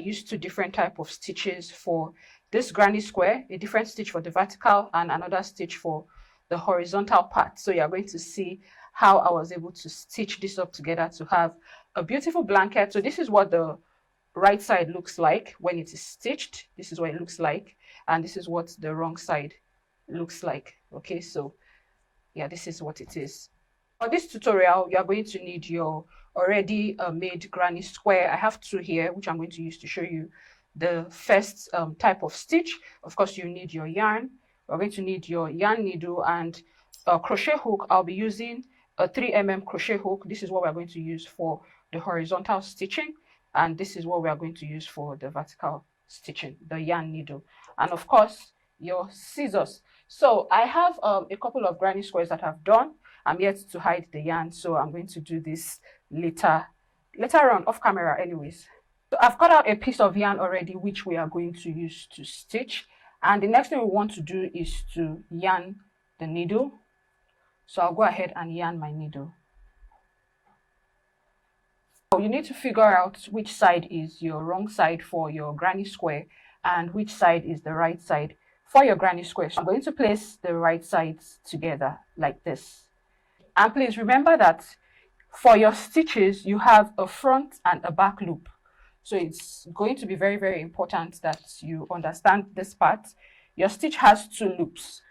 used two different type of stitches for this granny square, a different stitch for the vertical and another stitch for the horizontal part. So you're going to see how I was able to stitch this up together to have a beautiful blanket. So this is what the right side looks like when it is stitched. This is what it looks like, and this is what the wrong side looks like. Okay, so yeah, this is what it is. For this tutorial, you are going to need your already made granny square. I have two here, which I'm going to use to show you the first type of stitch. Of course, you need your yarn. We're going to need your yarn needle and a crochet hook. I'll be using a 3mm crochet hook. This is what we're going to use for the horizontal stitching, and this is what we are going to use for the vertical stitching, the yarn needle, and of course your scissors. So I have a couple of granny squares that I've done. I'm yet to hide the yarn, so I'm going to do this later on off camera anyways. So I've cut out a piece of yarn already, which we are going to use to stitch, and the next thing we want to do is to yarn the needle. So I'll go ahead and yarn my needle. So you need to figure out which side is your wrong side for your granny square and which side is the right side for your granny square. So I'm going to place the right sides together like this. And please remember that for your stitches, you have a front and a back loop. So it's going to be very, very important that you understand this part. Your stitch has two loops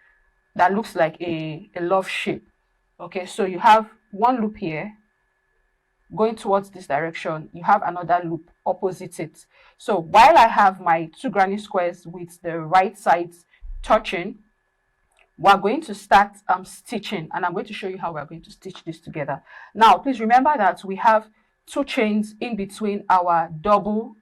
that looks like a love shape. Okay, so you have one loop here going towards this direction. You have another loop opposite it. So while I have my two granny squares with the right sides touching, we're going to start stitching, and I'm going to show you how we're going to stitch this together. Now, please remember that we have two chains in between our double,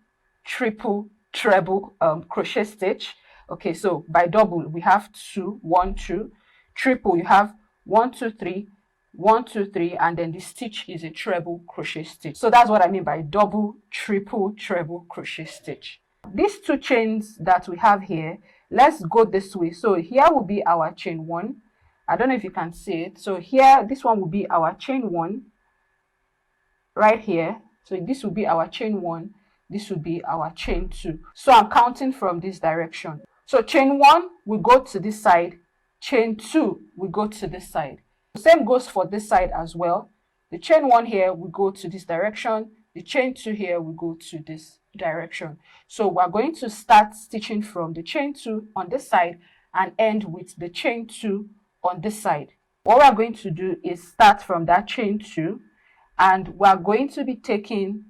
triple, treble crochet stitch. Okay, so by double, we have 2, 1, 2. Triple, you have 1, 2, 3, 1, 2, 3, and then the stitch is a treble crochet stitch. So that's what I mean by double, triple, treble crochet stitch. These two chains that we have here, let's go this way. So here will be our chain 1. I don't know if you can see it. So here, this one will be our chain 1 right here. So this will be our chain 1. This will be our chain 2. So I'm counting from this direction. So chain 1 will go to this side. Chain 2 will go to this side. The same goes for this side as well. The chain 1 here will go to this direction. The chain 2 here will go to this direction. So we're going to start stitching from the chain 2 on this side and end with the chain 2 on this side. What we're going to do is start from that chain 2, and we're going to be taking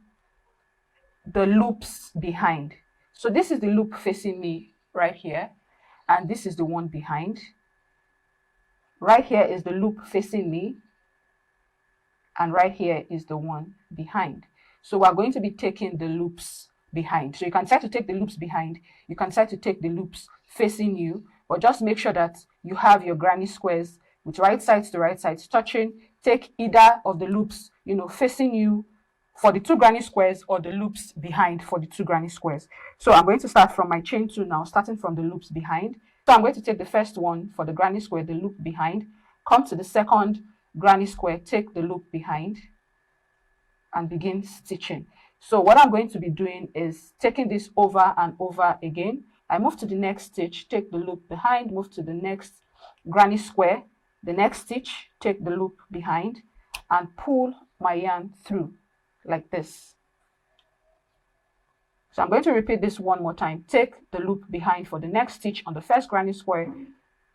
the loops behind. So this is the loop facing me right here, and this is the one behind. Right here is the loop facing me, and right here is the one behind. So we're going to be taking the loops behind. So you can try to take the loops behind, you can try to take the loops facing you, but just make sure that you have your granny squares with right sides to right sides touching. Take either of the loops, facing you for the two granny squares, or the loops behind for the two granny squares. So I'm going to start from my chain 2 now, starting from the loops behind. So I'm going to take the first one for the granny square, the loop behind, come to the second granny square, take the loop behind, and begin stitching. So what I'm going to be doing is taking this over and over again. I move to the next stitch, take the loop behind, move to the next granny square, the next stitch, take the loop behind, and pull my yarn through like this. So I'm going to repeat this one more time. Take the loop behind for the next stitch on the first granny square,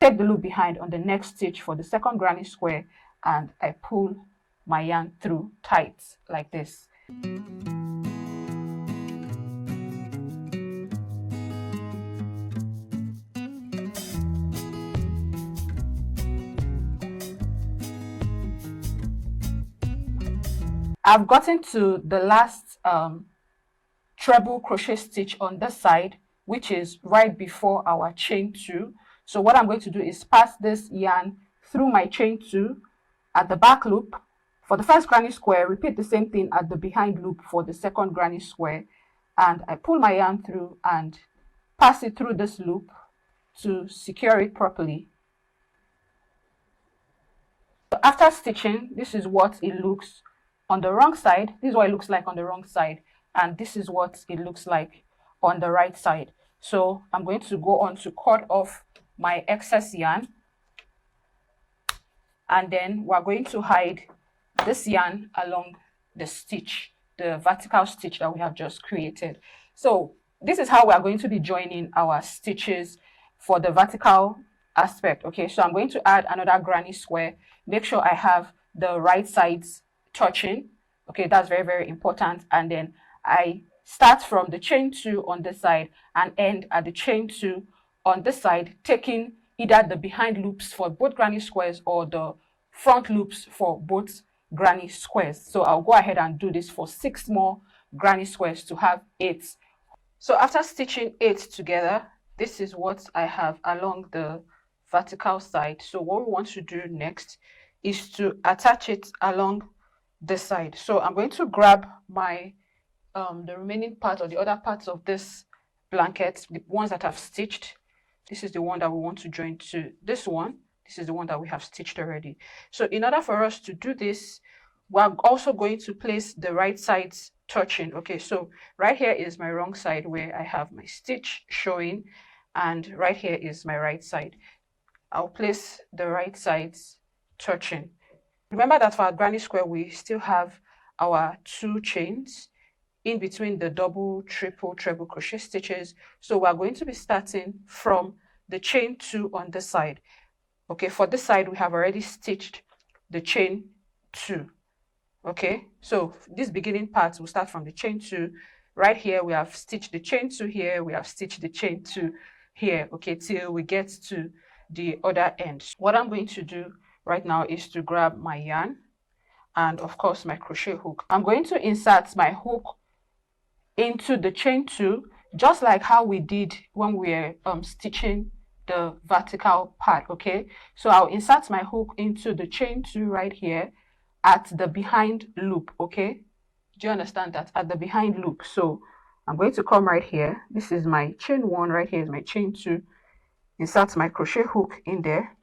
take the loop behind on the next stitch for the second granny square, and I pull my yarn through tight like this. I've gotten to the last treble crochet stitch on this side, which is right before our chain 2. So what I'm going to do is pass this yarn through my chain 2 at the back loop for the first granny square, repeat the same thing at the behind loop for the second granny square, and I pull my yarn through and pass it through this loop to secure it properly. So after stitching, this is what it looks on the wrong side. This is what it looks like on the wrong side, and this is what it looks like on the right side. So I'm going to go on to cut off my excess yarn, and then we're going to hide this yarn along the stitch, the vertical stitch that we have just created. So this is how we are going to be joining our stitches for the vertical aspect. Okay, so I'm going to add another granny square. Make sure I have the right sides touching. Okay, that's very, very important. And then I start from the chain 2 on this side and end at the chain 2 on this side, taking either the behind loops for both granny squares or the front loops for both granny squares. So I'll go ahead and do this for 6 more granny squares to have 8. So after stitching 8 together, this is what I have along the vertical side. So what we want to do next is to attach it along this side. So I'm going to grab my the remaining part or the other parts of this blanket, the ones that I've stitched. This is the one that we want to join to this one. This is the one that we have stitched already. So in order for us to do this, we're also going to place the right sides touching. Okay, so right here is my wrong side where I have my stitch showing, and right here is my right side. I'll place the right sides touching. Remember that for our granny square, we still have our 2 chains in between the double, triple, treble crochet stitches. So we're going to be starting from the chain 2 on this side. Okay, for this side, we have already stitched the chain 2. Okay, so this beginning part will start from the chain 2. Right here, we have stitched the chain 2 here. We have stitched the chain 2 here. Okay, till we get to the other end. What I'm going to do right now is to grab my yarn and, of course, my crochet hook. I'm going to insert my hook into the chain 2, just like how we did when we were stitching the vertical part. Okay, so I'll insert my hook into the chain 2 right here at the behind loop. Okay, do you understand that? At the behind loop. So I'm going to come right here. This is my chain 1, right here is my chain 2. Insert my crochet hook in there.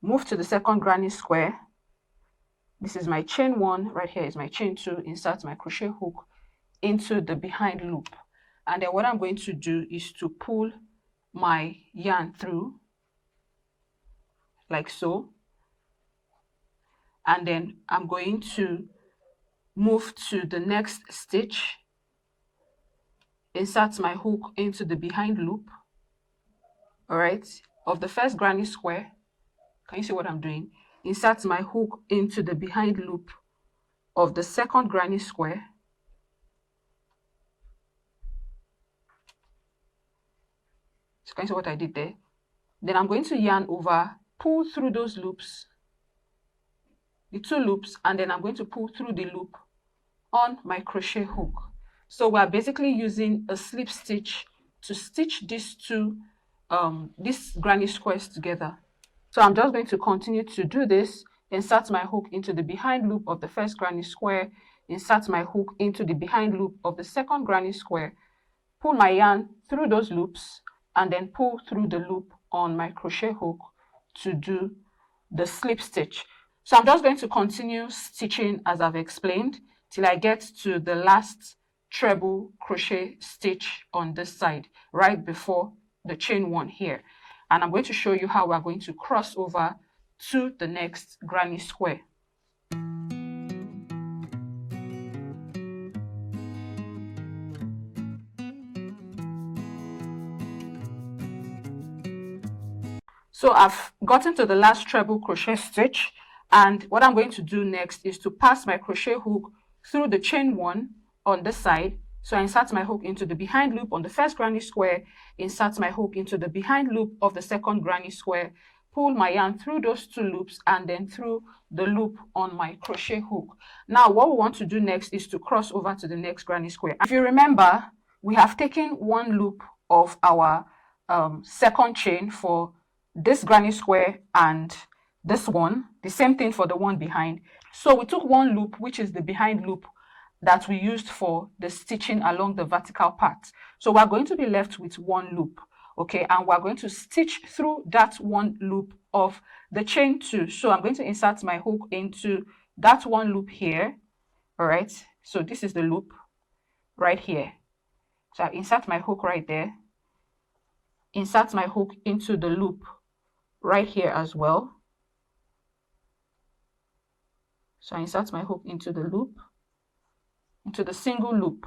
Move to the second granny square. This is my chain 1, right here is my chain 2. Insert my crochet hook into the behind loop. And then what I'm going to do is to pull my yarn through like so. And then I'm going to move to the next stitch, insert my hook into the behind loop, all right, of the first granny square. Can you see what I'm doing? Insert my hook into the behind loop of the second granny square. So can you see what I did there? Then I'm going to yarn over, pull through those loops, the 2 loops, and then I'm going to pull through the loop on my crochet hook. So we're basically using a slip stitch to stitch these granny squares together. So I'm just going to continue to do this. Insert my hook into the behind loop of the first granny square, insert my hook into the behind loop of the second granny square, pull my yarn through those loops, and then pull through the loop on my crochet hook to do the slip stitch. So I'm just going to continue stitching as I've explained till I get to the last treble crochet stitch on this side, right before the chain 1 here. And I'm going to show you how we're going to cross over to the next granny square. So I've gotten to the last treble crochet stitch, and what I'm going to do next is to pass my crochet hook through the chain 1 on this side. So I insert my hook into the behind loop on the first granny square, insert my hook into the behind loop of the second granny square, pull my yarn through those 2 loops, and then through the loop on my crochet hook. Now what we want to do next is to cross over to the next granny square. If you remember, we have taken 1 loop of our second chain for this granny square and this one, the same thing for the one behind. So we took 1 loop, which is the behind loop that we used for the stitching along the vertical part. So we're going to be left with 1 loop, okay, and we're going to stitch through that 1 loop of the chain 2. So I'm going to insert my hook into that 1 loop here. All right, so this is the loop. right here. So I insert my hook right there, insert my hook into the loop right here as well. So I insert my hook into the loop, into the single loop.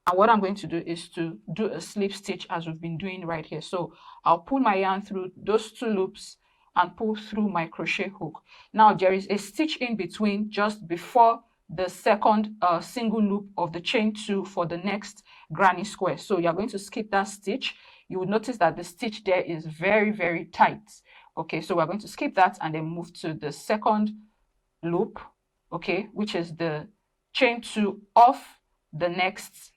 And what I'm going to do is to do a slip stitch as we've been doing right here. So I'll pull my yarn through those 2 loops and pull through my crochet hook. Now there is a stitch in between just before the second single loop of the chain 2 for the next granny square. So you're going to skip that stitch. You will notice that the stitch there is very, very tight. Okay, so we're going to skip that and then move to the second loop, okay, which is the chain 2 of the next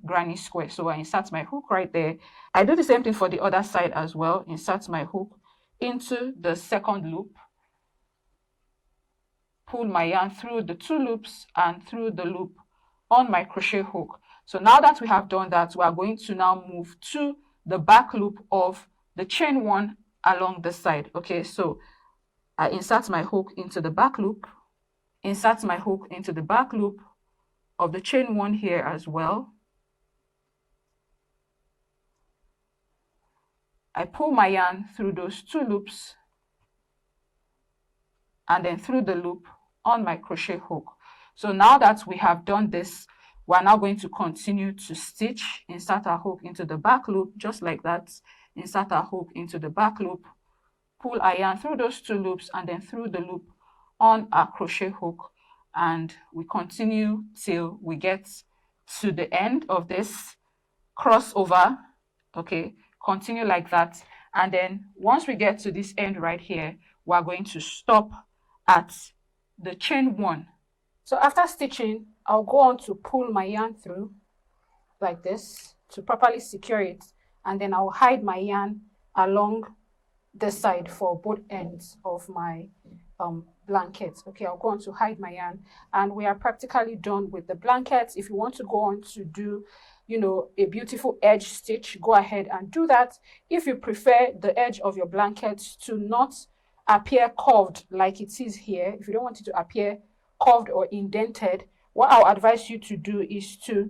granny square. So I insert my hook right there. I do the same thing for the other side as well. Insert my hook into the second loop, pull my yarn through the 2 loops and through the loop on my crochet hook. So now that we have done that, we are going to now move to the back loop of the chain 1 along the side. Okay, so I insert my hook into the back loop, insert my hook into the back loop of the chain 1 here as well. I pull my yarn through those 2 loops and then through the loop on my crochet hook. So now that we have done this, we're now going to continue to stitch, insert our hook into the back loop, just like that, insert our hook into the back loop, pull our yarn through those 2 loops and then through the loop on our crochet hook. And we continue till we get to the end of this crossover. Okay, continue like that. And then once we get to this end right here, we're going to stop at the chain 1. So after stitching, I'll go on to pull my yarn through like this to properly secure it. And then I'll hide my yarn along the side for both ends of my blanket. Okay, I'll go on to hide my yarn, and we are practically done with the blanket. If you want to go on to do, you know, a beautiful edge stitch, go ahead and do that. If you prefer the edge of your blanket to not appear curved like it is here, if you don't want it to appear curved or indented, what I'll advise you to do is to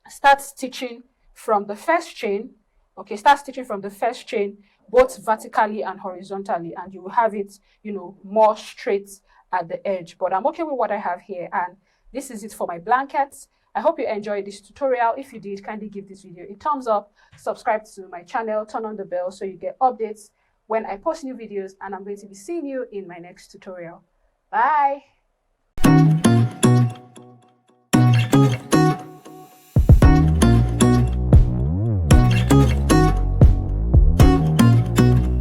start stitching from the first chain. Okay, start stitching from the first chain both vertically and horizontally, and you will have it, you know, more straight at the edge. But I'm okay with what I have here, and this is it for my blankets. I hope you enjoyed this tutorial. If you did, kindly give this video a thumbs up, subscribe to my channel, turn on the bell so you get updates when I post new videos, and I'm going to be seeing you in my next tutorial. Bye.